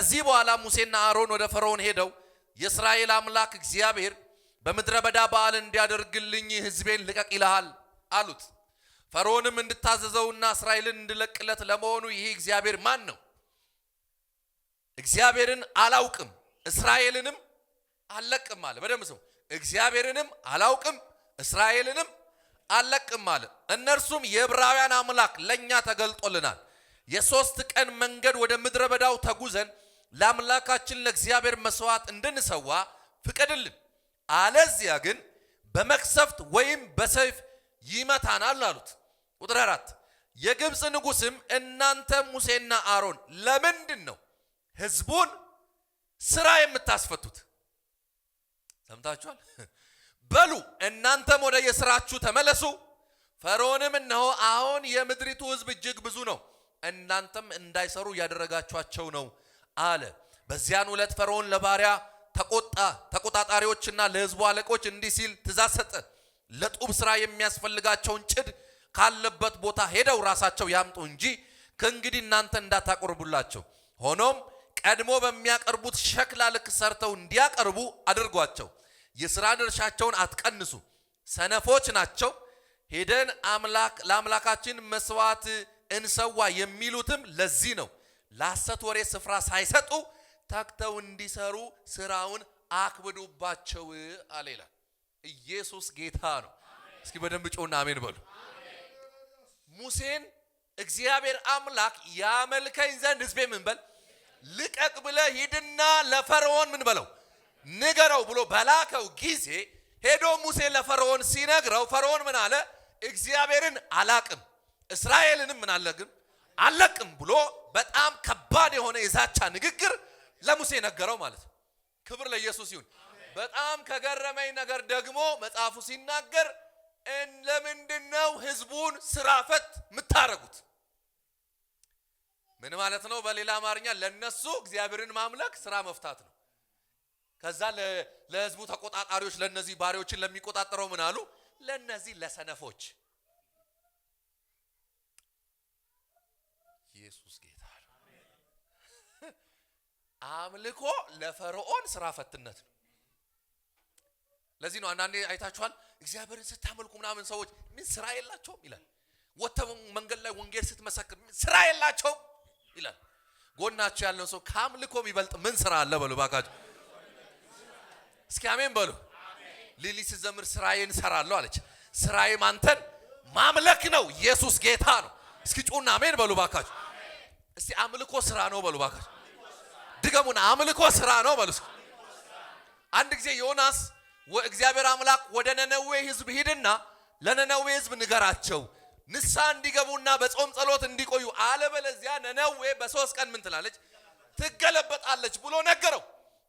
ከዚህ በኋላ ሙሴና አሮን ወደ ፈርዖን ሄደው የእስራኤል አምላክ እግዚአብሔር በምድረ በዳ በዓል እንዲያደርግልኝ ሕዝቤን ልቀቅ ይልሃል አሉት። ፈርዖንም እንድታዘዘውና እስራኤልን እንድለቅለት ለመሆኑ ይህ እግዚአብሔር ማን ነው? እግዚአብሔርን አላውቅም እስራኤልንም አልለቅም አለ። በደንብ ስሙ። እግዚአብሔርንም አላውቅም እስራኤልንም አልለቅም አለ። እነርሱም የዕብራውያን አምላክ ለኛ ተገልጦልናል፣ የ3 ቀን መንገድ ወደ ምድረ በዳው ተጉዘን ለአምላካችን ለእግዚአብሔር መስዋዕት እንድንሰዋ ፍቀድልን፣ አለዚያ ግን በመቅሰፍት ወይም በሰይፍ ይመታናል አሉት። ቁጥር 4 የግብፅ ንጉስም እናንተ ሙሴና አሮን ለምንድን ነው ሕዝቡን ስራ የምታስፈቱት? ሰምታችኋል። በሉ እናንተም ወደ የሥራችሁ ተመለሱ። ፈርዖንም እነሆ አሁን የምድሪቱ ሕዝብ እጅግ ብዙ ነው፣ እናንተም እንዳይሰሩ ያደረጋችኋቸው ነው አለ። በዚያን ዕለት ፈርዖን ለባሪያ ተቆጣጣሪዎችና ለሕዝቡ አለቆች እንዲህ ሲል ትእዛዝ ሰጠ። ለጡብ ስራ የሚያስፈልጋቸውን ጭድ ካለበት ቦታ ሄደው ራሳቸው ያምጡ እንጂ ከእንግዲህ እናንተ እንዳታቀርቡላቸው። ሆኖም ቀድሞ በሚያቀርቡት ሸክላ ልክ ሰርተው እንዲያቀርቡ አድርጓቸው። የሥራ ድርሻቸውን አትቀንሱ፣ ሰነፎች ናቸው። ሄደን ለአምላካችን መስዋዕት እንሰዋ የሚሉትም ለዚህ ነው። ለሐሰት ወሬ ስፍራ ሳይሰጡ ተግተው እንዲሰሩ ስራውን አክብዱባቸው አለ ይላል። ኢየሱስ ጌታ ነው። እስኪ በደንብ ጮና አሜን በሉ። ሙሴን እግዚአብሔር አምላክ ያመልከኝ ዘንድ ሕዝቤ ምን በል ልቀቅ ብለህ ሂድና ለፈርዖን ምን በለው ንገረው ብሎ በላከው ጊዜ ሄዶ ሙሴ ለፈርዖን ሲነግረው ፈርዖን ምን አለ? እግዚአብሔርን አላቅም እስራኤልንም ምን አለግም አለቅም ብሎ በጣም ከባድ የሆነ የዛቻ ንግግር ለሙሴ ነገረው ማለት ነው። ክብር ለኢየሱስ ይሁን። በጣም ከገረመኝ ነገር ደግሞ መጽሐፉ ሲናገር ለምንድነው ህዝቡን ስራ ፈት የምታረጉት? ምን ማለት ነው? በሌላ አማርኛ ለነሱ እግዚአብሔርን ማምለክ ስራ መፍታት ነው። ከዛ ለህዝቡ ተቆጣጣሪዎች ለነዚህ ባሪዎችን ለሚቆጣጠረው ምን አሉ? ለነዚህ ለሰነፎች። ኢየሱስ ጌታ ነው። አምልኮ ለፈርዖን ስራ ፈትነት ነው። ለዚህ ነው አንዳንዴ አይታችኋል እግዚአብሔርን ስታመልኩ ምናምን ሰዎች ምን ስራ የላቸውም ይላል። ወተው መንገድ ላይ ወንጌል ስትመሰክር ስራ የላቸውም ይላል። ጎናችሁ ያለው ሰው ካምልኮ የሚበልጥ ምን ስራ አለ በሉ ባካችሁ። እስኪ አሜን በሉ። ሊሊ ስትዘምር ስራዬን እሰራለሁ አለች። ስራዬም አንተን ማምለክ ነው። ኢየሱስ ጌታ ነው። እስኪ ጩና አሜን በሉ ባካችሁ። እስቲ አምልኮ ስራ ነው በሉ ባካችሁ። ድገሙና አምልኮ ስራ ነው በሉ። አንድ ጊዜ ዮናስ እግዚአብሔር አምላክ ወደ ነነዌ ህዝብ ሂድና ለነነዌ ህዝብ ንገራቸው ንስሐ እንዲገቡና በጾም ጸሎት እንዲቆዩ አለበለዚያ ነነዌ በ3 ቀን ምን ትላለች ትገለበጣለች ብሎ ነገረው።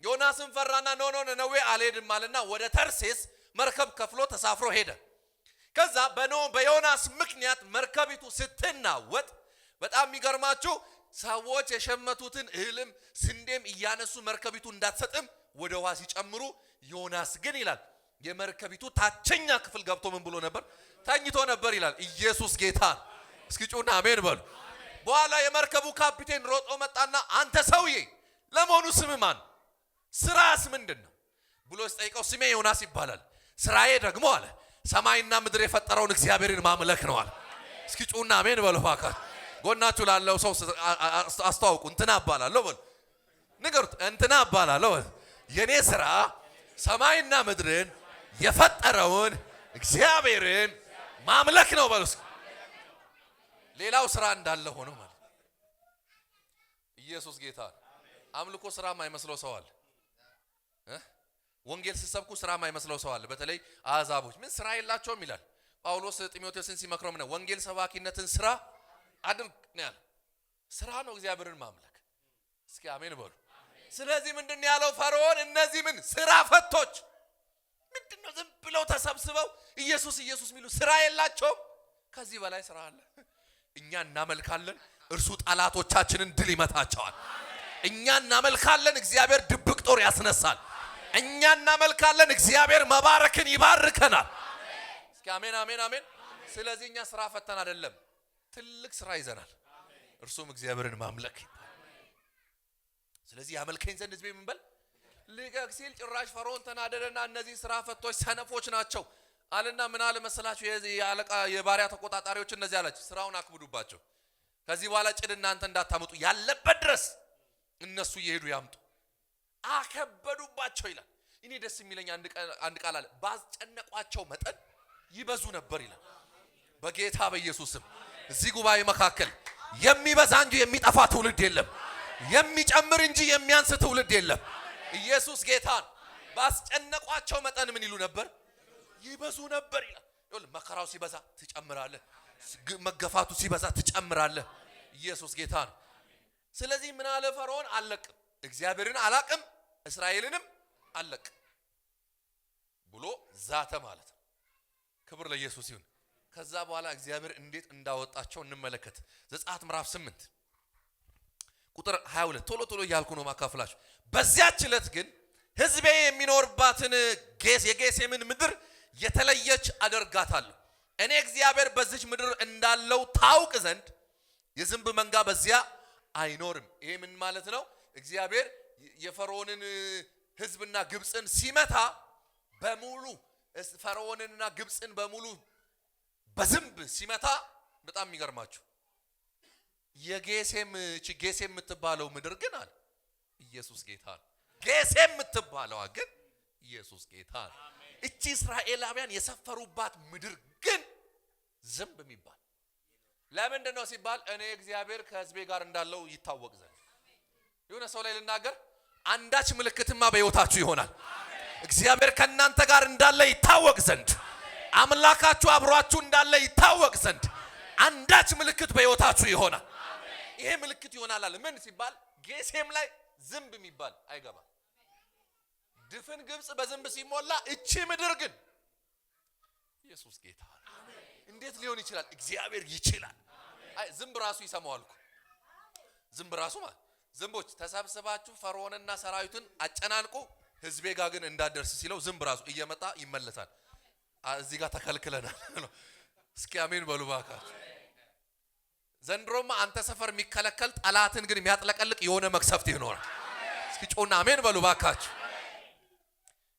ዮናስን ፈራና ኖ ነነዌ አልሄድም አለና ወደ ተርሴስ መርከብ ከፍሎ ተሳፍሮ ሄደ። ከዛ በዮናስ ምክንያት መርከቢቱ ስትናወጥ በጣም የሚገርማችሁ ሰዎች የሸመቱትን እህልም ስንዴም እያነሱ መርከቢቱ እንዳትሰጥም ወደ ውሃ ሲጨምሩ ዮናስ ግን ይላል የመርከቢቱ ታችኛ ክፍል ገብቶ ምን ብሎ ነበር? ተኝቶ ነበር ይላል። ኢየሱስ ጌታ። እስኪ ጩና አሜን በሉ። በኋላ የመርከቡ ካፒቴን ሮጦ መጣና አንተ ሰውዬ ለመሆኑ ስም ማን ስራስ ምንድነው ብሎ ሲጠይቀው ስሜ ዮናስ ይባላል፣ ስራዬ ደግሞ አለ ሰማይና ምድር የፈጠረውን እግዚአብሔርን ማምለክ ነው አለ። እስኪ ጩና አሜን በሉ ባካችሁ። ጎናችሁ ላለው ሰው አስተዋውቁ። እንትና አባላለሁ በሉ ንገሩት። እንትና አባላለሁ በሉ። የኔ ስራ ሰማይና ምድርን የፈጠረውን እግዚአብሔርን ማምለክ ነው በሉ። ሌላው ስራ እንዳለ ሆኖ ማለት ኢየሱስ ጌታ። አምልኮ ስራ የማይመስለው ሰው አለ። ወንጌል ሲሰብኩ ስራ የማይመስለው ሰው አለ። በተለይ አሕዛቦች ምን ስራ የላቸውም ይላል ጳውሎስ ጢሞቴዎስን ሲመክረው ምን ወንጌል ሰባኪነትን ስራ አድርግ ነው ያለው። ስራ ነው እግዚአብሔርን ማምለክ። እስኪ አሜን በሉ። ስለዚህ ምንድን ያለው ፈርዖን እነዚህ ምን ስራ ፈቶች ምንድነው ዝም ብለው ተሰብስበው ኢየሱስ ኢየሱስ የሚሉ ስራ የላቸውም። ከዚህ በላይ ስራ አለ። እኛ እናመልካለን፣ እርሱ ጠላቶቻችንን ድል ይመታቸዋል። እኛ እናመልካለን፣ እግዚአብሔር ድብቅ ጦር ያስነሳል። እኛ እናመልካለን፣ እግዚአብሔር መባረክን ይባርከናል። እስኪ አሜን አሜን አሜን። ስለዚህ እኛ ስራ ፈተን አይደለም፣ ትልቅ ስራ ይዘናል። እርሱም እግዚአብሔርን ማምለክ። ስለዚህ ያመልከኝ ዘንድ ህዝቤ ምን በል ልቀቅ ሲል ጭራሽ ፈርዖን ተናደደና እነዚህ ስራ ፈቶች ሰነፎች ናቸው አለና ምን አለ መሰላችሁ የአለቃ የባሪያ ተቆጣጣሪዎች እነዚህ አላችሁ ስራውን አክብዱባቸው ከዚህ በኋላ ጭድ እናንተ እንዳታመጡ ያለበት ድረስ እነሱ ይሄዱ ያምጡ አከበዱባቸው ይላል እኔ ደስ የሚለኝ አንድ ቃል አለ ባስጨነቋቸው መጠን ይበዙ ነበር ይላል በጌታ በኢየሱስም እዚህ ጉባኤ መካከል የሚበዛ እንጂ የሚጠፋ ትውልድ የለም የሚጨምር እንጂ የሚያንስ ትውልድ የለም ኢየሱስ ጌታን ባስጨነቋቸው መጠን ምን ይሉ ነበር ይበዙ ነበር ይላል ይኸውልህ መከራው ሲበዛ ትጨምራለህ መገፋቱ ሲበዛ ትጨምራለህ ኢየሱስ ጌታን ስለዚህ ምን አለ ፈርዖን አለቅም እግዚአብሔርን አላቅም እስራኤልንም አለቅ ብሎ ዛተ ማለት ነው ክብር ለኢየሱስ ይሁን ከዛ በኋላ እግዚአብሔር እንዴት እንዳወጣቸው እንመለከት ዘጸአት ምዕራፍ 8 ቁጥር 22 ቶሎ ያልኩ ነው ማካፈላችሁ በዚያች ዕለት ግን ህዝቤ የሚኖርባትን የጌሴምን ምድር የተለየች አደርጋታለሁ እኔ እግዚአብሔር በዚች ምድር እንዳለው ታውቅ ዘንድ የዝንብ መንጋ በዚያ አይኖርም ይሄ ምን ማለት ነው እግዚአብሔር የፈርዖንን ህዝብና ግብጽን ሲመታ በሙሉ ፈርዖንንና ግብጽን በሙሉ በዝንብ ሲመታ በጣም ይገርማችሁ የጌሴም የምትባለው ምድር ግን አለ ኢየሱስ ጌታ ጌሴም የምትባለው ግን ኢየሱስ ጌታ እቺ እስራኤላውያን የሰፈሩባት ምድር ግን ዝንብ የሚባል ለምንድን ነው ሲባል እኔ እግዚአብሔር ከህዝቤ ጋር እንዳለው ይታወቅ ዘንድ የሆነ ሰው ላይ ልናገር አንዳች ምልክትማ በህይወታችሁ ይሆናል እግዚአብሔር ከናንተ ጋር እንዳለ ይታወቅ ዘንድ አምላካችሁ አብሯችሁ እንዳለ ይታወቅ ዘንድ አንዳች ምልክት በህይወታችሁ ይሆናል ይሄ ምልክት ይሆናል አለ ምን ሲባል ጌሴም ላይ ዝንብ የሚባል አይገባ ድፍን ግብጽ በዝንብ ሲሞላ እቺ ምድር ግን ኢየሱስ ጌታ እንዴት ሊሆን ይችላል እግዚአብሔር ይችላል አይ ዝንብ ራሱ ይሰማዋል እኮ ዝንብ ራሱ ማለት ዝንቦች ተሰብስባችሁ ፈርዖንና ሰራዊቱን አጨናንቁ ህዝቤ ጋር ግን እንዳደርስ ሲለው ዝንብ ራሱ እየመጣ ይመለሳል እዚህ ጋር ተከልክለናል እስኪ አሜን በሉ ባካችሁ ዘንድሮማ አንተ ሰፈር የሚከለከል ጠላትን ግን የሚያጥለቀልቅ የሆነ መክሰፍት ይኖራል እስኪ ጮና አሜን በሉ ባካችሁ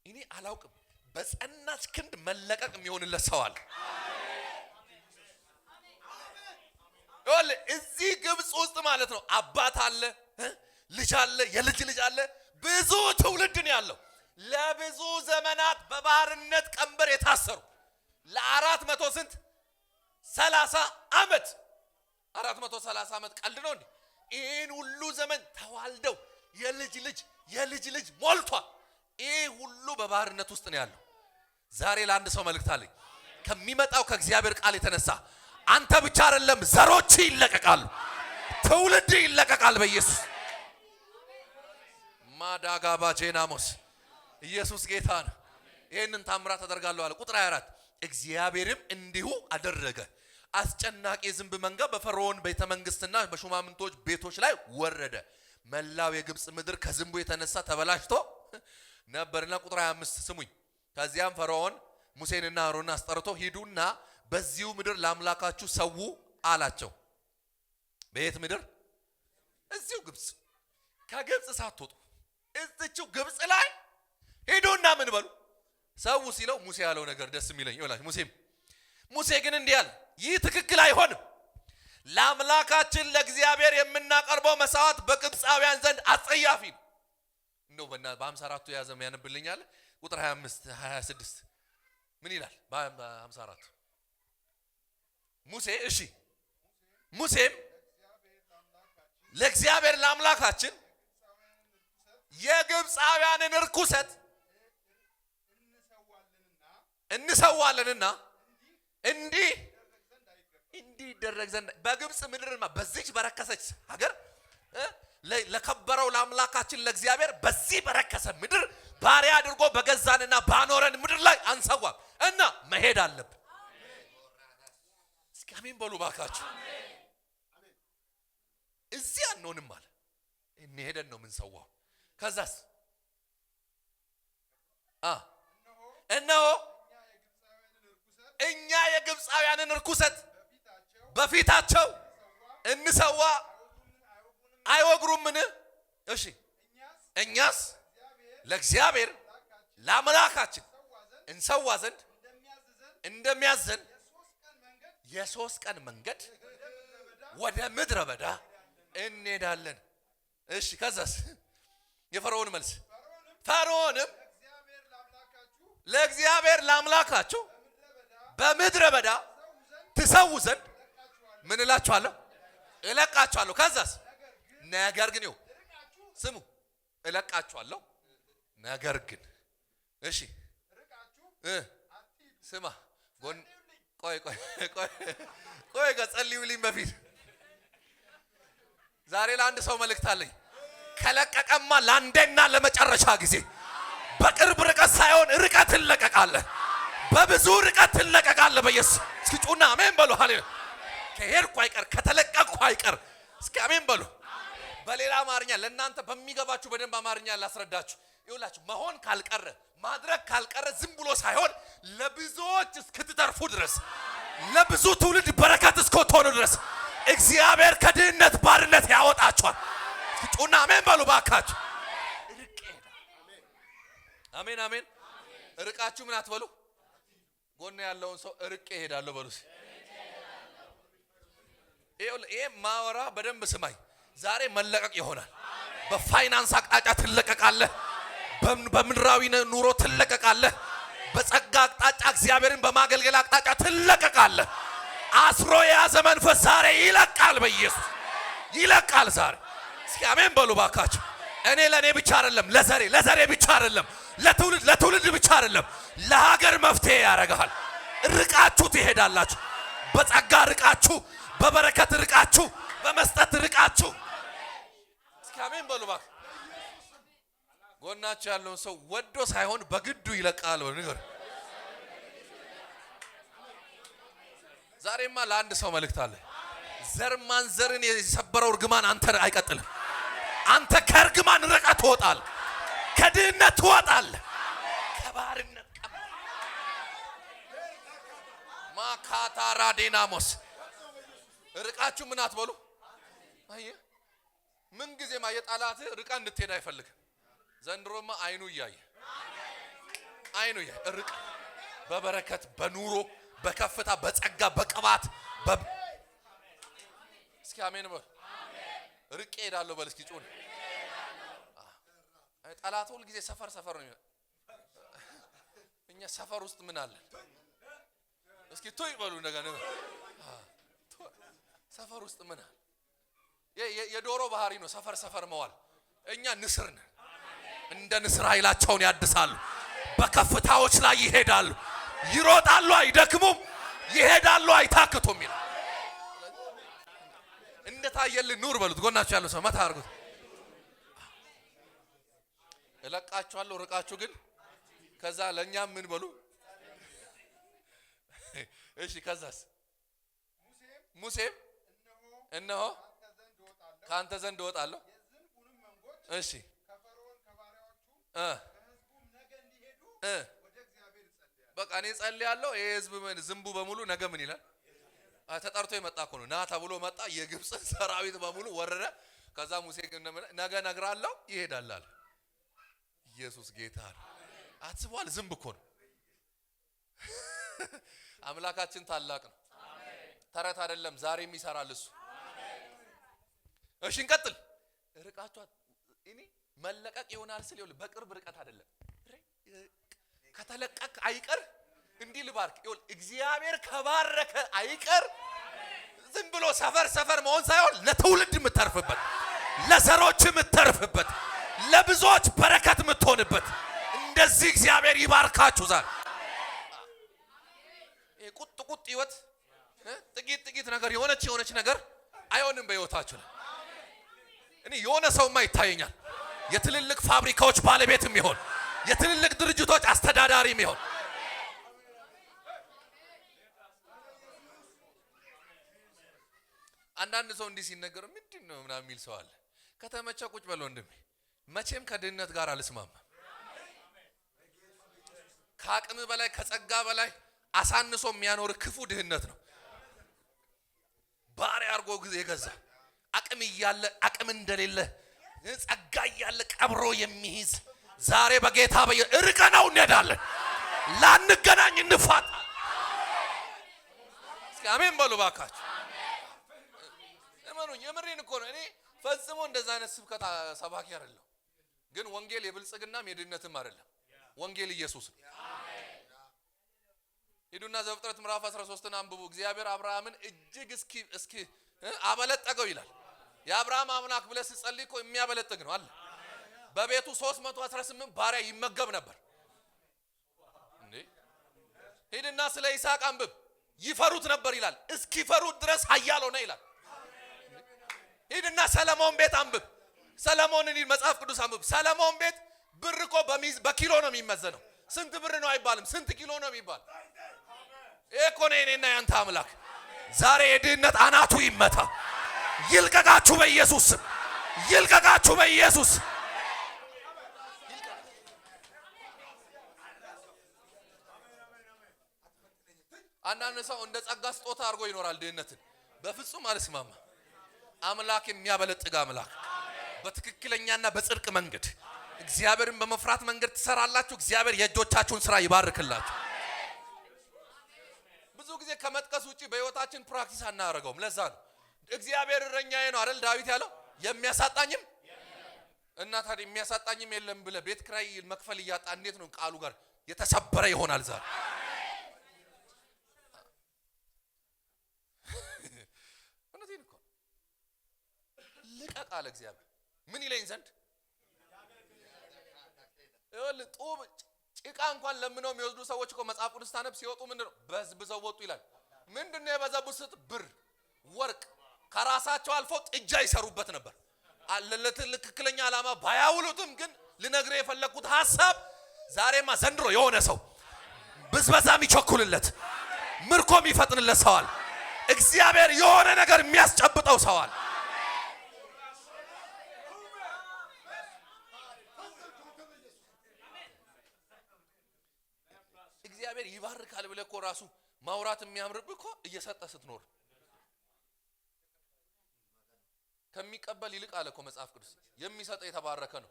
እኔ አላውቅም በጸናች ክንድ መለቀቅ የሚሆንለት ሰው አለ ወል እዚህ ግብጽ ውስጥ ማለት ነው አባት አለ ልጅ አለ የልጅ ልጅ አለ ብዙ ትውልድ ነው ያለው ለብዙ ዘመናት በባርነት ቀንበር የታሰሩ ለ400 ስንት 30 አመት 430 አመት ቀልድ ነው እንዴ ይሄን ሁሉ ዘመን ተዋልደው የልጅ ልጅ ሞልቷል ይሄ ሁሉ በባርነት ውስጥ ነው ያለው ዛሬ ለአንድ ሰው መልእክት አለኝ ከሚመጣው ከእግዚአብሔር ቃል የተነሳ አንተ ብቻ አይደለም ዘሮች ይለቀቃሉ ትውልድ ይለቀቃል በኢየሱስ ማዳጋባ ጄናሞስ ኢየሱስ ጌታ ነው ይሄንን ታምራት ተደርጋለሁ አለ ቁጥር 24 እግዚአብሔርም እንዲሁ አደረገ አስጨናቂ ዝንብ መንጋ በፈርዖን ቤተ መንግስትና በሹማምንቶች ቤቶች ላይ ወረደ መላው የግብጽ ምድር ከዝንቡ የተነሳ ተበላሽቶ ነበርና ቁጥር 25 ስሙኝ ከዚያም ፈርዖን ሙሴንና አሮንን አስጠርቶ ሂዱና በዚሁ ምድር ለአምላካችሁ ሰው አላቸው በየት ምድር እዚሁ ግብጽ ከግብጽ ሳትወጡ እዚቹ ግብጽ ላይ ሄዱና ምን በሉ ሰው ሲለው ሙሴ ያለው ነገር ደስ የሚለኝ ይላል ሙሴ ግን እንዲህ አለ ይህ ትክክል አይሆንም ለአምላካችን ለእግዚአብሔር የምናቀርበው መስዋዕት በግብጻውያን ዘንድ አጸያፊ ነው እንደው በ54 ያዘም ያነብልኛል ቁጥር 25 26 ምን ይላል በ54 ሙሴም ለእግዚአብሔር ለአምላካችን የግብጻውያንን ርኩሰት እንሰዋለንና እንዲህ ይደረግ ዘንድ በግብጽ ምድርማ በዚች በረከሰች ሀገር ለከበረው ለአምላካችን ለእግዚአብሔር በዚህ በረከሰ ምድር ባሪያ አድርጎ በገዛንና ባኖረን ምድር ላይ አንሰዋም እና መሄድ አለብን እስኪ አሜን በሉ ባካችሁ እዚህ አንሆንም አለ እንሄደን ነው የምንሰዋው ከዛስ እነሆ እኛ የግብጻውያንን ርኩሰት በፊታቸው እንሰዋ አይወግሩምን እሺ እኛስ ለእግዚአብሔር ለአምላካችን እንሰዋ ዘንድ እንደሚያዘን የ3 ቀን መንገድ ወደ ምድረ በዳ እንሄዳለን። እሺ ከዛስ? የፈርዖን መልስ ፈርዖንም ለእግዚአብሔር ለአምላካችሁ በምድረ በዳ ትሰው ዘንድ ምን እላችኋለሁ? እለቃችኋለሁ። ከዛስ? ነገር ግን ስሙ፣ እለቃችኋለሁ ነገር ግን እሺ ስማ ጎን ቆይ ጸልዩልኝ በፊት ዛሬ ለአንድ ሰው መልእክት አለኝ። ከለቀቀማ ለአንዴና ለመጨረሻ ጊዜ በቅርብ ርቀት ሳይሆን ርቀት ትለቀቃለህ። በብዙ ርቀት ትለቀቃለህ። በኢየሱስ እስኪ ጩና አሜን በሉ። ሃሌሉያ። ከሄድኩ አይቀር ከተለቀቅኩ አይቀር እስኪ አሜን በሉ። በሌላ አማርኛ ለእናንተ በሚገባችሁ በደንብ አማርኛ ላስረዳችሁ። ይኸውላችሁ መሆን ካልቀረ ማድረግ ካልቀረ ዝም ብሎ ሳይሆን ለብዙዎች እስክትተርፉ ድረስ ለብዙ ትውልድ በረከት እስክትሆኑ ድረስ እግዚአብሔር ከድህነት ባርነት ያወጣችኋል። ጩና አሜን በሉ ባካችሁ። ርቄ ሄዳ አሜን አሜን። ርቃችሁ ምን አትበሉ። ጎን ያለውን ሰው ርቄ ሄዳለሁ በሉ። ይሄ ማወራ በደንብ ስማኝ። ዛሬ መለቀቅ ይሆናል። በፋይናንስ አቅጣጫ ትለቀቃለህ። በምድራዊ ኑሮ ትለቀቃለህ። በጸጋ አቅጣጫ እግዚአብሔርን በማገልገል አቅጣጫ ትለቀቃለህ። አስሮ የያዘ መንፈስ ዛሬ ይለቃል። በኢየሱስ ይለቃል ዛሬ። እስኪ አሜን በሉ ባካችሁ። እኔ ለኔ ብቻ አይደለም፣ ለዘሬ ብቻ አይደለም፣ ለትውልድ ብቻ አይደለም፣ ለሀገር መፍትሄ ያደርጋል። ርቃችሁ ትሄዳላችሁ። በጸጋ ርቃችሁ፣ በበረከት ርቃችሁ፣ በመስጠት ርቃችሁ። እስኪ አሜን በሉ ባክ። ጎናችሁ ያለውን ሰው ወዶ ሳይሆን በግዱ ይለቃል በሉ ንገር። ዛሬማ ለአንድ ሰው መልእክት አለ። ዘር ማንዘርን የሰበረው እርግማን አንተ አይቀጥልም። አንተ ከእርግማን ርቀህ ትወጣለህ። ከድህነት ትወጣለህ። ከባርነት ማካታራ ዲናሞስ ርቃችሁ ምን አትበሉ። አየህ ምን ጊዜማ የጠላት ርቃ እንድትሄድ አይፈልግም። ዘንድሮማ አይኑ እያየ ርቅ በበረከት በኑሮ በከፍታ በጸጋ በቅባት እስኪ አሜን በል። ርቄ ሄዳለሁ በል እስኪ ጩን። ጠላት ሁሉ ጊዜ ሰፈር ነው። እኛ ሰፈር ውስጥ ምን አለ እስኪ ቶይ በሉ እንደገና ሰፈር ውስጥ ምን አለ? የዶሮ ባህሪ ነው ሰፈር መዋል። እኛ ንስር ነን። እንደ ንስር ኃይላቸውን ያድሳሉ። በከፍታዎች ላይ ይሄዳሉ። ይሮጣሉ አይደክሙም፣ ይሄዳሉ አይታክቱም ይላል። እንደታየልህ ኑር በሉት። ጎናችሁ ያለው ሰው መታ አድርጉት። እለቃችኋለሁ ርቃችሁ ግን ከዛ ለኛም ምን በሉ። እሺ ከዛስ? ሙሴም እነሆ ካንተ ዘንድ እወጣለሁ። እሺ በቃ እኔ ጸልያለሁ። ይሄ ህዝብ ዝንቡ በሙሉ ነገ ምን ይላል? ተጠርቶ የመጣ እኮ ነው። ና ተብሎ መጣ። የግብጽ ሰራዊት በሙሉ ወረደ። ከዛ ሙሴ ነገ ነግራለሁ ይሄዳል አለ። ኢየሱስ ጌታ ነው። አትስቧል። ዝንብ እኮ ነው። አምላካችን ታላቅ ነው። ተረት አይደለም። ዛሬም ይሰራል እሱ። እሺ እንቀጥል። ርቃችሁ እኔ መለቀቅ ይሆናል ስል ይኸውልህ በቅርብ ርቀት አይደለም። ከተለቀቅ አይቀር እንዲህ ልባርክ። ይኸውልህ እግዚአብሔር ከባረከ አይቀር ዝም ብሎ ሰፈር መሆን ሳይሆን ለትውልድ የምትተርፍበት፣ ለዘሮች የምትተርፍበት፣ ለብዙዎች በረከት የምትሆንበት እንደዚህ እግዚአብሔር ይባርካችሁ። ዛሬ ቁጥ ህይወት ጥቂት ነገር የሆነች ነገር አይሆንም በህይወታችሁ ላይ። እኔ የሆነ ሰውማ ይታየኛል የትልልቅ ፋብሪካዎች ባለቤትም ይሆን የትልልቅ ድርጅቶች አስተዳዳሪም ይሆን አንዳንድ ሰው እንዲህ ሲነገር ምንድነው ምናምን የሚል ሰው አለ። ከተመቸ ቁጭ በል ወንድሜ። መቼም ከድህነት ጋር አልስማማም። ከአቅም በላይ ከጸጋ በላይ አሳንሶ የሚያኖር ክፉ ድህነት ነው። ባሪያ አርጎ ጊዜ የገዛ አቅም እያለ አቅም እንደሌለ ጸጋ እያለ ቀብሮ የሚይዝ ዛሬ በጌታ እርቀነው እንሄዳለን። ላንገናኝ እንፋታ። እስኪ አሜን በሉ ባካችሁ። እመኑኝ፣ የምሬን እኮ ነው። እኔ ፈጽሞ እንደዛ አይነት ስብከት ሰባኪ አይደለም። ግን ወንጌል የብልጽግናም የድህነትም አይደለም። ወንጌል ኢየሱስ ነው። ሂዱና ዘፍጥረት ምዕራፍ 13ን አንብቡ። እግዚአብሔር አብርሃምን እጅግ እስኪ አበለጠገው ይላል። የአብርሃም አምላክ ብለህ ስትጸልይ እኮ የሚያበለጥግ ነው አለ። በቤቱ 318 ባሪያ ይመገብ ነበር እንዴ። ሂድና ስለ ይስሐቅ አንብብ። ይፈሩት ነበር ይላል። እስኪፈሩት ድረስ ኃያል ሆነ ይላል። ሂድና ሰለሞን ቤት አንብብ። ሰለሞንን መጽሐፍ ቅዱስ አንብብ። ሰለሞን ቤት ብር እኮ በኪሎ ነው የሚመዘነው። ስንት ብር ነው አይባልም፣ ስንት ኪሎ ነው የሚባል። ይሄ እኮ ነው የኔና ያንተ አምላክ። ዛሬ የድህነት አናቱ ይመታ። ይልቀቃችሁ በኢየሱስ ስም፣ ይልቀቃችሁ በኢየሱስ። አንዳንድ ሰው እንደ ጸጋ ስጦታ አድርጎ ይኖራል ድህነትን። በፍጹም አልስማማ። አምላክ የሚያበለጥግ አምላክ፣ በትክክለኛና በጽድቅ መንገድ እግዚአብሔርን በመፍራት መንገድ ትሰራላችሁ። እግዚአብሔር የእጆቻችሁን ስራ ይባርክላችሁ። ብዙ ጊዜ ከመጥቀስ ውጪ በህይወታችን ፕራክቲስ አናደርገውም። ለዛ ነው እግዚአብሔር እረኛዬ ነው አይደል ዳዊት ያለው፣ የሚያሳጣኝም እና ታዲያ የሚያሳጣኝም የለም ብለህ ቤት ኪራይ መክፈል እያጣ እንዴት ነው ቃሉ ጋር የተሰበረ ይሆናል ዛሬ? እውነቴን እኮ ልቀቅ አለ እግዚአብሔር። ምን ይለኝ ዘንድ? ይኸውልህ ጡብ ጭቃ እንኳን ለምነው የሚወስዱ ሰዎች እኮ መጽሐፍ ቅዱስ ታነብ ሲወጡ ምንድነው በዝብዘው ወጡ ይላል። ምንድነው የበዘቡት? ብር ወርቅ፣ ከራሳቸው አልፎ ጥጃ ይሰሩበት ነበር። ለትክክለኛ ዓላማ ባያውሉትም ግን ልነግርህ የፈለኩት ሐሳብ ዛሬማ ዘንድሮ የሆነ ሰው ብዝበዛም ይቸኩልለት ምርኮም ይፈጥንለት ሰዋል። እግዚአብሔር የሆነ ነገር የሚያስጨብጠው ሰዋል። እግዚአብሔር ይባርካል ብለህ እኮ ራሱ ማውራት የሚያምርብህ እኮ እየሰጠ ስትኖር ከሚቀበል ይልቅ አለ እኮ መጽሐፍ ቅዱስ። የሚሰጥ የተባረከ ነው።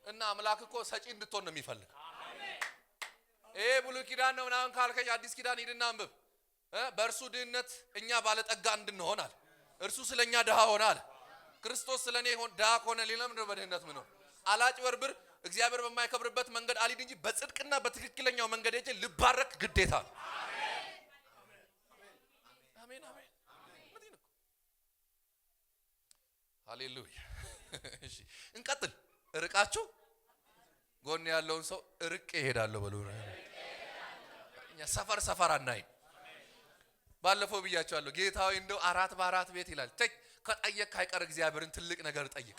እና አምላክ እኮ ሰጪ እንድትሆን ነው የሚፈልግ። ይሄ ብሉይ ኪዳን ነው ምናምን ካልከኝ አዲስ ኪዳን ሂድና አንብብ። በእርሱ ድህነት እኛ ባለጠጋ እንድንሆን አለ። እርሱ ስለኛ ድሃ ሆነ አለ። ክርስቶስ ስለኔ ድሃ ከሆነ ሌላ ምንድነው በድህነት ምን ነው? አላጭበርብር፣ እግዚአብሔር በማይከብርበት መንገድ አልሂድ እንጂ በጽድቅና በትክክለኛው መንገድ ሄጄ ልባረክ ግዴታ ነው። አሜን አሜን። ሃሌሉያ። እሺ እንቀጥል። እርቃችሁ ጎን ያለውን ሰው እርቄ እሄዳለሁ በሉ። እኛ ሰፈር አናይም። ባለፈው ብያቸዋለሁ። ጌታዊ እንደው 4 በ4 ቤት ይላል። ከጠየቅ አይቀር እግዚአብሔርን ትልቅ ነገር ጠይቅ።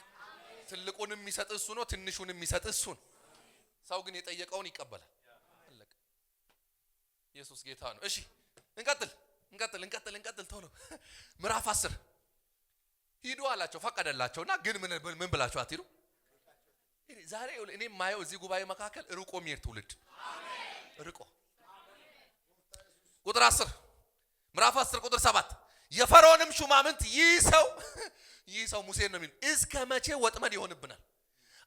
ትልቁንም የሚሰጥ እሱ ነው፣ ትንሹንም የሚሰጥ እሱ ነው። ሰው ግን የጠየቀውን ይቀበላል። አለቀ። ኢየሱስ ጌታ ነው። እሺ እንቀጥል ቶሎ። ምዕራፍ 10 ሂዱ አላቸው፣ ፈቀደላቸውና ግን ምን ብላችሁ አትሂዱ? ዛሬ እኔ ማየው እዚህ ጉባኤ መካከል ርቆ የሚሄድ ትውልድ ርቆ። ቁጥር 10 ምዕራፍ 10 ቁጥር 7 የፈርዖንም ሹማምንት ይህ ሰው ሙሴን ነው የሚሉ እስከ መቼ ወጥመድ ይሆንብናል?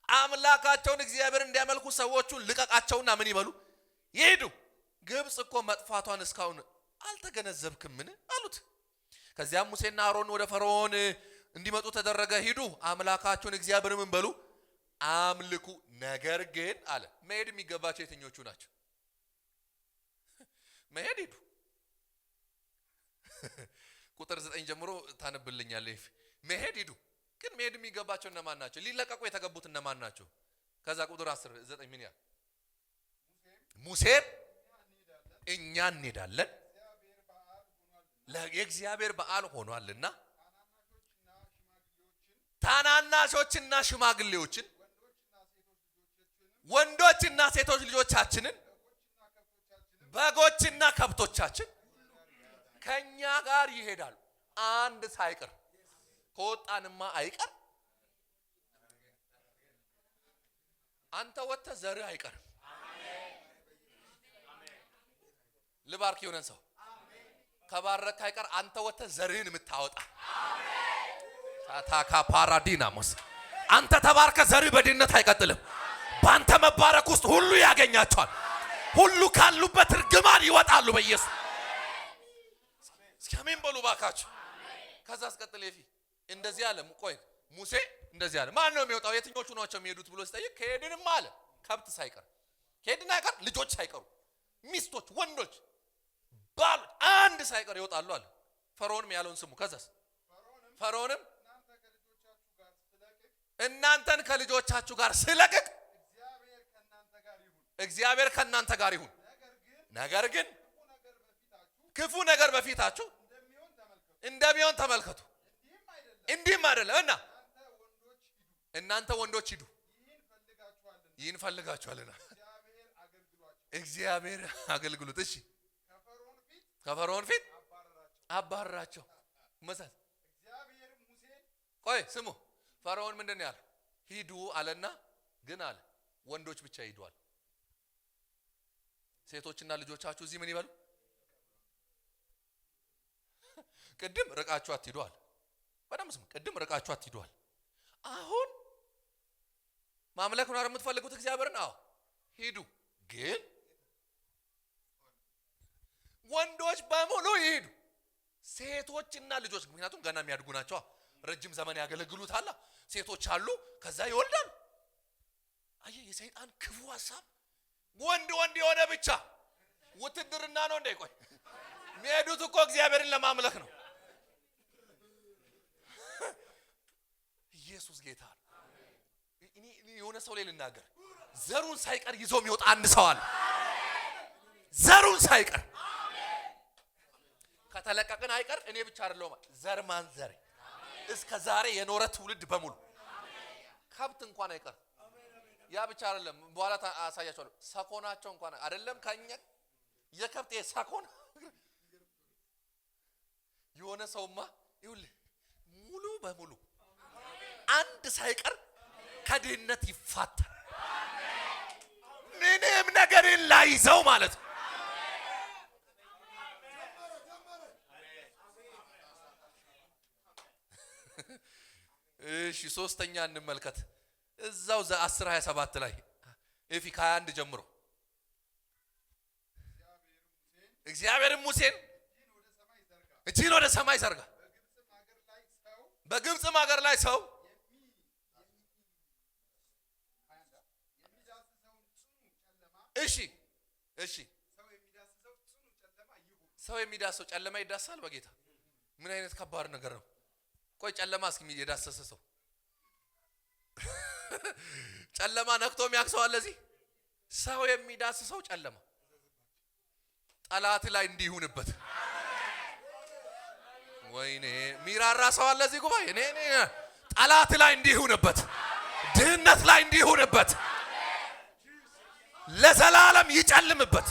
አምላካቸውን እግዚአብሔር እንዲያመልኩ ሰዎቹን ልቀቃቸውና ምን ይበሉ ይሄዱ። ግብጽ እኮ መጥፋቷን እስካሁን አልተገነዘብክምን አሉት። ከዚያም ሙሴና አሮን ወደ ፈርዖን እንዲመጡ ተደረገ። ሂዱ አምላካቸውን እግዚአብሔር ምን በሉ አምልኩ። ነገር ግን አለ መሄድ የሚገባቸው የትኞቹ ናቸው? መሄድ ሂዱ። ቁጥር 9 ጀምሮ ታነብልኛለህ። መሄድ ሂዱ ግን መሄድ የሚገባቸው እነማን ናቸው? ሊለቀቁ የተገቡት እነማን ናቸው? ከዛ ቁጥር 19 ምን ያህል ሙሴም እኛ እንሄዳለን የእግዚአብሔር በዓል ሆኗልና ታናናሾችና ሽማግሌዎችን ወንዶችና ሴቶች ልጆቻችንን በጎችና ከብቶቻችን ከኛ ጋር ይሄዳሉ። አንድ ሳይቀር ከወጣንማ አይቀር። አንተ ወጥተህ ዘርህ አይቀርም። ልባርክ የሆነን ሰው ከባረክ አይቀር አንተ ወጥተህ ዘርህን የምታወጣ ታካ ፓራዲናሞስ አንተ ተባርከ ዘር በድህነት አይቀጥልም። በአንተ መባረክ ውስጥ ሁሉ ያገኛቸዋል። ሁሉ ካሉበት እርግማን ይወጣሉ በኢየሱስ። እስኪ አሜን በሉ ባካችሁ። ከዛ አስቀጥል ኤፊ እንደዚህ አለ። ቆይ ሙሴ እንደዚህ አለ። ማን ነው የሚወጣው? የትኞቹ ናቸው የሚሄዱት ብሎ ሲጠይቅ ከሄድንም አለ ከብት ሳይቀር ከሄድን አይቀር ልጆች ሳይቀሩ ሚስቶች፣ ወንዶች፣ ባሎች አንድ ሳይቀር ይወጣሉ አለ። ፈርዖንም ያለውን ስሙ። ከዛስ ፈርዖንም እናንተን ከልጆቻችሁ ጋር ስለቅቅ እግዚአብሔር ከእናንተ ጋር ይሁን፣ ነገር ግን ክፉ ነገር በፊታችሁ እንደሚሆን ተመልከቱ። እንዲህም አይደለም እና እናንተ ወንዶች ሂዱ፣ ይህን ፈልጋችኋልና እግዚአብሔር አገልግሉት። እሺ ከፈርዖን ፊት አባረራቸው። መሳት ቆይ ስሙ። ፈርዖን ምንድን ነው ያለው? ሂዱ አለና ግን አለ ወንዶች ብቻ ሂዱዋል። ሴቶችና ልጆቻችሁ እዚህ ምን ይበሉ? ቅድም ርቃችሁ አትሂዱዋል። በደምብ ስሙ። ቅድም ርቃችሁ አትሂዱዋል። አሁን ማምለክ ነው የምትፈልጉት እግዚአብሔርን? አዎ ሂዱ። ግን ወንዶች በሙሉ ይሄዱ፣ ሴቶችና ልጆች ምክንያቱም ገና የሚያድጉ ናቸው። ረጅም ዘመን ያገለግሉታል። ሴቶች አሉ፣ ከዛ ይወልዳሉ። አየ የሰይጣን ክፉ ሐሳብ። ወንድ የሆነ ብቻ ውትድርና ነው እንዴ? ቆይ የሚሄዱት እኮ እግዚአብሔርን ለማምለክ ነው። ኢየሱስ ጌታ ነው። እኔ የሆነ ሰው ላይ ልናገር፣ ዘሩን ሳይቀር ይዞ የሚወጣ አንድ ሰው አለ። ዘሩን ሳይቀር ከተለቀቅን አይቀር እኔ ብቻ አይደለሁም፣ ዘር ማንዘር እስከ ዛሬ የኖረ ትውልድ በሙሉ ከብት እንኳን አይቀር። ያ ብቻ አይደለም፣ በኋላ አሳያችኋለሁ። ሰኮናቸው እንኳን አይደለም ከኛ የከብት ሰኮና የሆነ ሰውማ ይኸውልህ ሙሉ በሙሉ አንድ ሳይቀር ከድህነት ይፋታል። ምንም ነገር ላይዘው ማለት ነው። እሺ ሶስተኛ እንመልከት። እዛው 10:27 ላይ ኤፊ ከ21 ጀምሮ እግዚአብሔርም ሙሴን እጅህን ወደ ሰማይ ዘርጋ፣ በግብፅም ሀገር ላይ ሰው እሺ ሰው የሚዳስሰው ጨለማ ይዳሳል በጌታ። ምን አይነት ከባድ ነገር ነው! ቆይ ጨለማ እስኪ የዳሰሰ ሰው ጨለማ ነክቶ የሚያክሰው አለ እዚህ? ሰው የሚዳስሰው ጨለማ ጠላት ላይ እንዲሁንበት። ወይኔ ሚራራ ሰው አለ እዚህ ጉባኤ። እኔ ጠላት ላይ እንዲሁንበት፣ ድህነት ላይ እንዲሁንበት፣ ለዘላለም ይጨልምበት።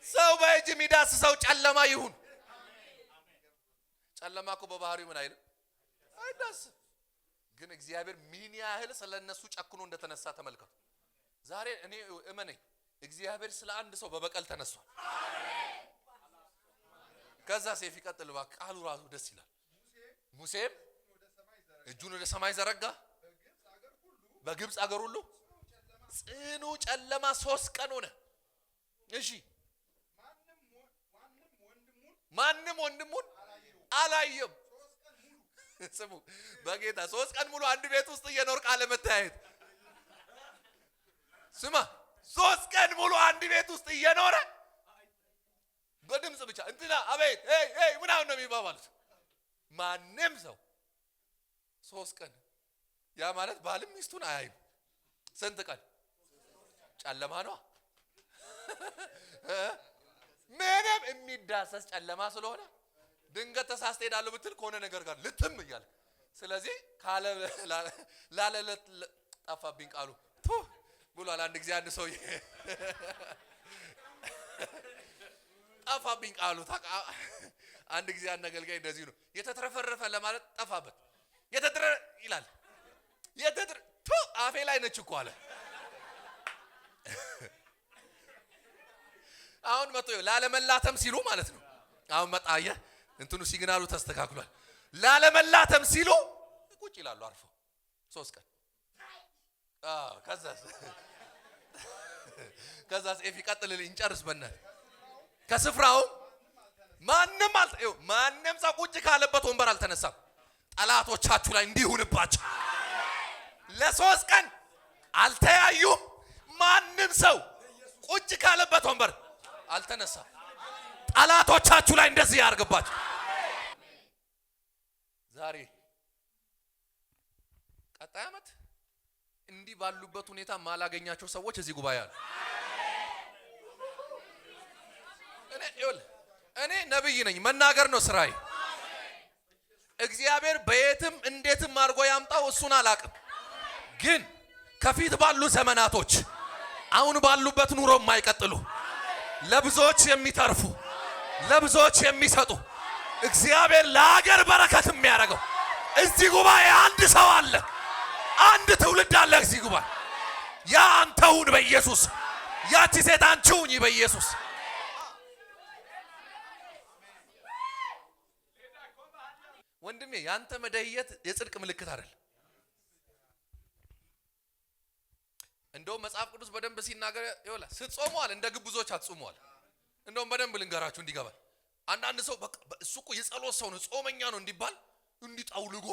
ሰው በእጅ የሚዳስሰው ጨለማ ይሁን። ጨለማ እኮ በባህሪው ምን አይልም አይዳስም። ግን እግዚአብሔር ምን ያህል ስለነሱ ጨክኖ እንደተነሳ ተመልከቱ። ዛሬ እኔ እመነኝ እግዚአብሔር ስለ አንድ ሰው በበቀል ተነሷል። ከዛ ሴፍ ይቀጥል እባክህ። ቃሉ ራሱ ደስ ይላል። ሙሴም እጁን ወደ ሰማይ ዘረጋ፣ በግብፅ አገር ሁሉ ጽኑ ጨለማ 3 ቀን ሆነ። እሺ ማንም ወንድሙን አላየም። ስሙ በጌታ 3 ቀን ሙሉ አንድ ቤት ውስጥ እየኖርክ አለመታየት። ስማ 3 ቀን ሙሉ አንድ ቤት ውስጥ እየኖረ በድምጽ ብቻ እንትና አቤት ሄይ ምናምን ነው የሚባባሉት። ማንም ሰው 3 ቀን ያ ማለት ባልም ሚስቱን አያይም። ስንት ቀን ጨለማ ነው። ምንም የሚዳሰስ ጨለማ ስለሆነ ድንገት ተሳስተ ሄዳለሁ ብትል ከሆነ ነገር ጋር ልትም እያለ ስለዚህ ካለ ላለ ጠፋብኝ ቃሉ ብሏል። አንድ ጊዜ አንድ ሰው ጠፋብኝ ቃሉ አንድ ጊዜ አንድ አገልጋይ እንደዚህ ነው የተትረፈረፈ ለማለት ጠፋበት። የተትረ ይላል የተትረ አፌ ላይ ነች እኮ አለ። አሁን መጥቶ ላለመላተም ሲሉ ማለት ነው። አሁን መጣየ እንትኑ ሲግናሉ ተስተካክሏል። ላለመላተም ሲሉ ቁጭ ይላሉ አርፈው 3 ቀን ከዛስ ኤፊ ቀጥልልኝ ጨርስ በእናትህ ከስፍራው ማንም ሰው ቁጭ ካለበት ወንበር አልተነሳም። ጠላቶቻችሁ ላይ እንዲሁንባችሁ ለ3 ቀን አልተያዩም። ማንም ሰው ቁጭ ካለበት ወንበር አልተነሳም። ጠላቶቻችሁ ላይ እንደዚህ ያርግባችሁ። ዛሬ ቀጣይ ዓመት እንዲህ ባሉበት ሁኔታ ማላገኛቸው ሰዎች እዚህ ጉባኤ አሉ። እኔ ነብይ ነኝ፣ መናገር ነው ስራዬ። እግዚአብሔር በየትም እንዴትም አድርጎ ያምጣው እሱን አላቅም። ግን ከፊት ባሉ ዘመናቶች አሁን ባሉበት ኑሮ የማይቀጥሉ ለብዙዎች የሚተርፉ ለብዙዎች የሚሰጡ እግዚአብሔር ለሀገር በረከት የሚያደርገው እዚህ ጉባኤ አንድ ሰው አለ፣ አንድ ትውልድ አለ እዚህ ጉባኤ። ያ አንተውን በኢየሱስ ያቺ ሴት አንቺውን በኢየሱስ ወንድሜ ያንተ መደየት የጽድቅ ምልክት አይደል። እንደውም መጽሐፍ ቅዱስ በደንብ ሲናገር ይወላ ስትጾሙዋል እንደ ግብዞች አትጾሙዋል። እንደውም በደንብ ልንገራችሁ እንዲገባል። አንዳንድ ሰው በቃ እሱ እኮ የጸሎት ሰው ነው ጾመኛ ነው እንዲባል እንዲጣውልጎ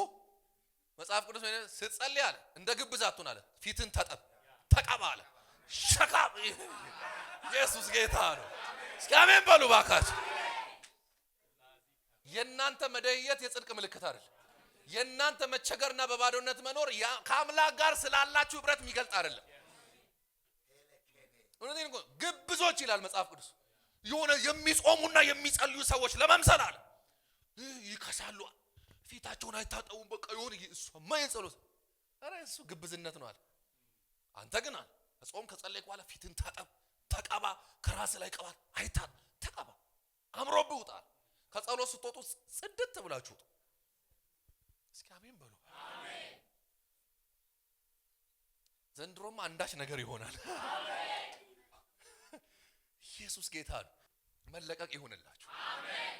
መጽሐፍ ቅዱስ ስትጸልይ አለ እንደ ግብዝ አትሁን አለ። ፊትን ተቀባ አለ። ሸካብ ኢየሱስ ጌታ ነው። እስኪ አሜን በሉ ባካችሁ። የናንተ መደየት የጽድቅ ምልክት አይደል። የናንተ መቸገርና በባዶነት መኖር ከአምላክ ጋር ስላላችሁ ህብረት የሚገልጥ አይደለም። እውነቴን እኮ ግብዞች ይላል መጽሐፍ ቅዱስ። የሆነ የሚጾሙና የሚጸልዩ ሰዎች ለመምሰል አለ ይከሳሉ፣ ፊታቸውን አይታጠቡም። በቃ የሆነ እሱማ የጸሎት አረ እሱ ግብዝነት ነው አለ። አንተ ግን አለ ጾም ከጸለይክ በኋላ ፊትን ታጠብ፣ ተቀባ፣ ከራስ ላይ ቀባ፣ አይታጥ ተቀባ፣ አምሮብህ ውጣ። ከጸሎት ስትወጡ ጽድት ብላችሁ ውጡ። እስኪ አሜን በሉ። አሜን። ዘንድሮማ አንዳች ነገር ይሆናል። አሜን። ኢየሱስ ጌታ ነው። መለቀቅ ይሁንላችሁ። አሜን።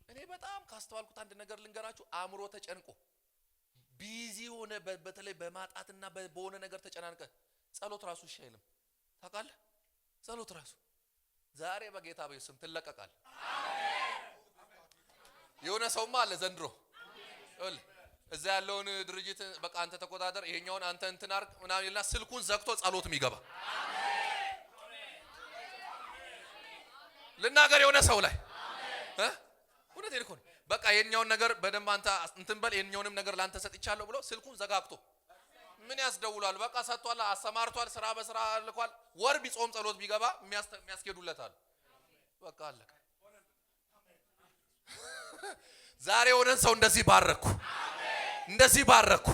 እኔ በጣም ካስተዋልኩት አንድ ነገር ልንገራችሁ። አእምሮ ተጨንቆ ቢዚ ሆነ በተለይ በማጣትና በሆነ ነገር ተጨናንቀ ጸሎት ራሱ ይሻይልም። ታውቃለህ? ጸሎት ራሱ ዛሬ በጌታ በኢየሱስ ስም ትለቀቃለህ። የሆነ ሰውማ አለ ዘንድሮ እዛ ያለውን ድርጅት በቃ አንተ ተቆጣጠር፣ ይሄኛውን አንተ እንትን አርግ ምናምን ይልና ስልኩን ዘግቶ ጸሎት የሚገባ ልናገር የሆነ ሰው ላይ እውነቴን እኮ ነው። በቃ የኛውን ነገር በደንብ አንተ እንትን በል የኛውንም ነገር ላንተ ሰጥቻለሁ ብሎ ስልኩን ዘጋግቶ ምን ያስደውላል? በቃ ሰጥቷል፣ አሰማርቷል፣ ስራ በስራ ልኳል። ወር ቢጾም ጸሎት ቢገባ የሚያስኬዱለታል። በቃ አለቀ። ዛሬ ሆነን ሰው እንደዚህ ባረኩ፣ እንደዚህ ባረኩ።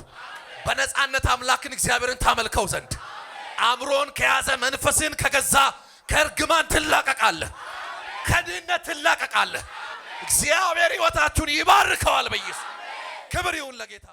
በነጻነት አምላክን እግዚአብሔርን ታመልከው ዘንድ አእምሮን ከያዘ መንፈስን ከገዛ ከእርግማን ትላቀቃለህ፣ ከድህነት ትላቀቃለህ። እግዚአብሔር ሕይወታችሁን ይባርከዋል። በኢየሱስ ክብር ይሁን ለጌታ።